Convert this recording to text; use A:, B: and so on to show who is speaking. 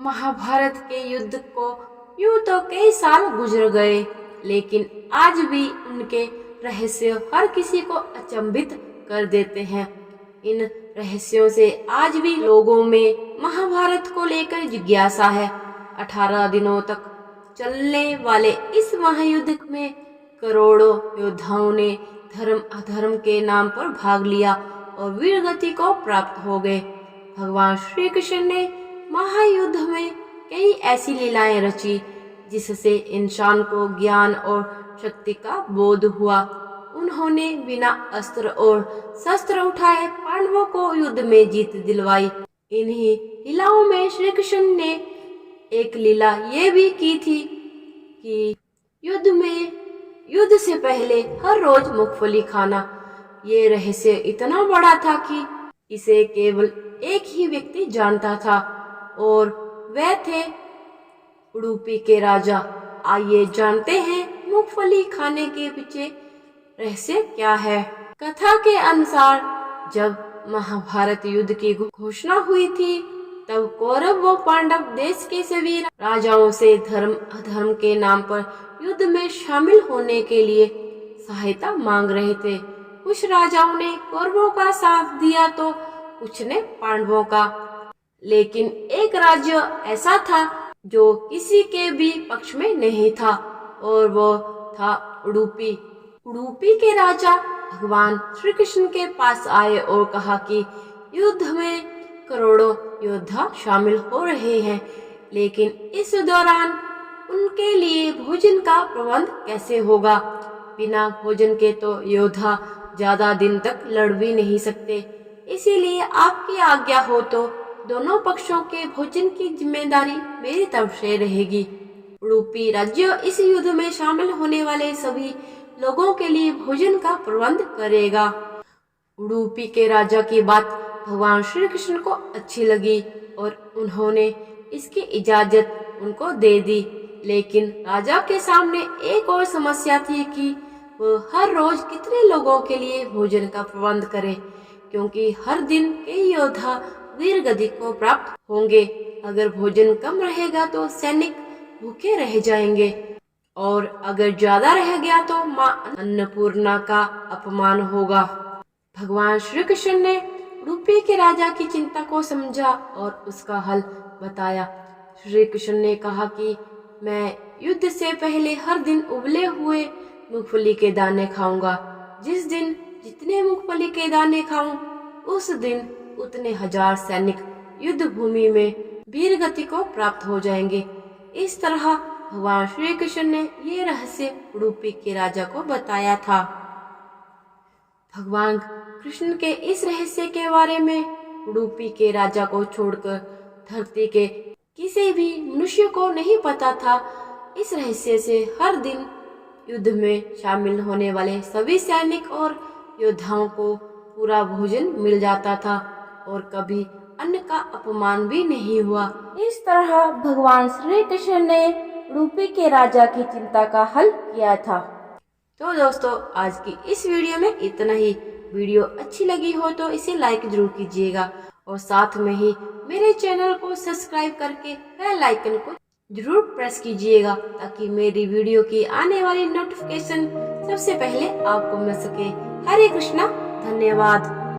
A: महाभारत के युद्ध को यूं तो कई साल गुजर गए, लेकिन आज भी उनके रहस्य हर किसी को अचंभित कर देते हैं। इन रहस्यों से आज भी लोगों में महाभारत को लेकर जिज्ञासा है। 18 दिनों तक चलने वाले इस महायुद्ध में करोड़ों योद्धाओं ने धर्म अधर्म के नाम पर भाग लिया और वीर गति को प्राप्त हो गए। भगवान श्री कृष्ण ने महायुद्ध में कई ऐसी लीलाएं रची जिससे इंसान को ज्ञान और शक्ति का बोध हुआ। उन्होंने बिना अस्त्र और शस्त्र उठाए पांडवों को युद्ध में जीत दिलवाई। इन्हीं लीलाओं में श्री कृष्ण ने एक लीला ये भी की थी कि युद्ध से पहले हर रोज मूंगफली खाना। ये रहस्य इतना बड़ा था कि इसे केवल एक ही व्यक्ति जानता था और वह थे उडुपी के राजा। आइए जानते हैं मूंगफली खाने के पीछे रहस्य क्या है। कथा के अनुसार जब महाभारत युद्ध की घोषणा हुई थी तब कौरव व पांडव देश के सभी राजाओं से धर्म अधर्म के नाम पर युद्ध में शामिल होने के लिए सहायता मांग रहे थे। कुछ राजाओं ने कौरवों का साथ दिया तो कुछ ने पांडवों का, लेकिन एक राज्य ऐसा था जो किसी के भी पक्ष में नहीं था और वो था उडुपी। उडुपी के राजा भगवान श्री कृष्ण के पास आए और कहा कि युद्ध में करोड़ों योद्धा शामिल हो रहे हैं, लेकिन इस दौरान उनके लिए भोजन का प्रबंध कैसे होगा। बिना भोजन के तो योद्धा ज्यादा दिन तक लड़ भी नहीं सकते, इसीलिए आपकी आज्ञा हो तो दोनों पक्षों के भोजन की जिम्मेदारी मेरी तरफ से रहेगी। उडुपी राज्य इस युद्ध में शामिल होने वाले सभी लोगों के लिए भोजन का प्रबंध करेगा। उडुपी के राजा की बात भगवान श्री कृष्ण को अच्छी लगी और उन्होंने इसकी इजाजत उनको दे दी, लेकिन राजा के सामने एक और समस्या थी कि वो हर रोज कितने लोगों के लिए भोजन का प्रबंध करे, क्योंकि हर दिन कई योद्धा वीर गति को प्राप्त होंगे। अगर भोजन कम रहेगा तो सैनिक भूखे रह जाएंगे और अगर ज्यादा रह गया तो मां अन्नपूर्णा का अपमान होगा। भगवान श्री कृष्ण ने उडुपी के राजा की चिंता को समझा और उसका हल बताया। श्री कृष्ण ने कहा कि मैं युद्ध से पहले हर दिन उबले हुए मूंगफली के दाने खाऊंगा। जिस दिन जितने मूंगफली के दाने खाऊं उस दिन उतने हजार सैनिक युद्ध भूमि में वीर गति को प्राप्त हो जाएंगे। इस तरह भगवान श्री कृष्ण ने ये रहस्य उडुपी के राजा को बताया था। भगवान कृष्ण के इस रहस्य के बारे में उडुपी के राजा को छोड़कर धरती के किसी भी मनुष्य को नहीं पता था। इस रहस्य से हर दिन युद्ध में शामिल होने वाले सभी सैनिक और योद्धाओं को पूरा भोजन मिल जाता था और कभी अन्न का अपमान भी नहीं हुआ। इस तरह भगवान श्री कृष्ण ने उडुपी के राजा की चिंता का हल किया था। तो दोस्तों आज की इस वीडियो में इतना ही। वीडियो अच्छी लगी हो तो इसे लाइक जरूर कीजिएगा और साथ में ही मेरे चैनल को सब्सक्राइब करके बेल आइकन को जरूर प्रेस कीजिएगा ताकि मेरी वीडियो की आने वाली नोटिफिकेशन सबसे पहले आपको मिल सके। हरे कृष्णा, धन्यवाद।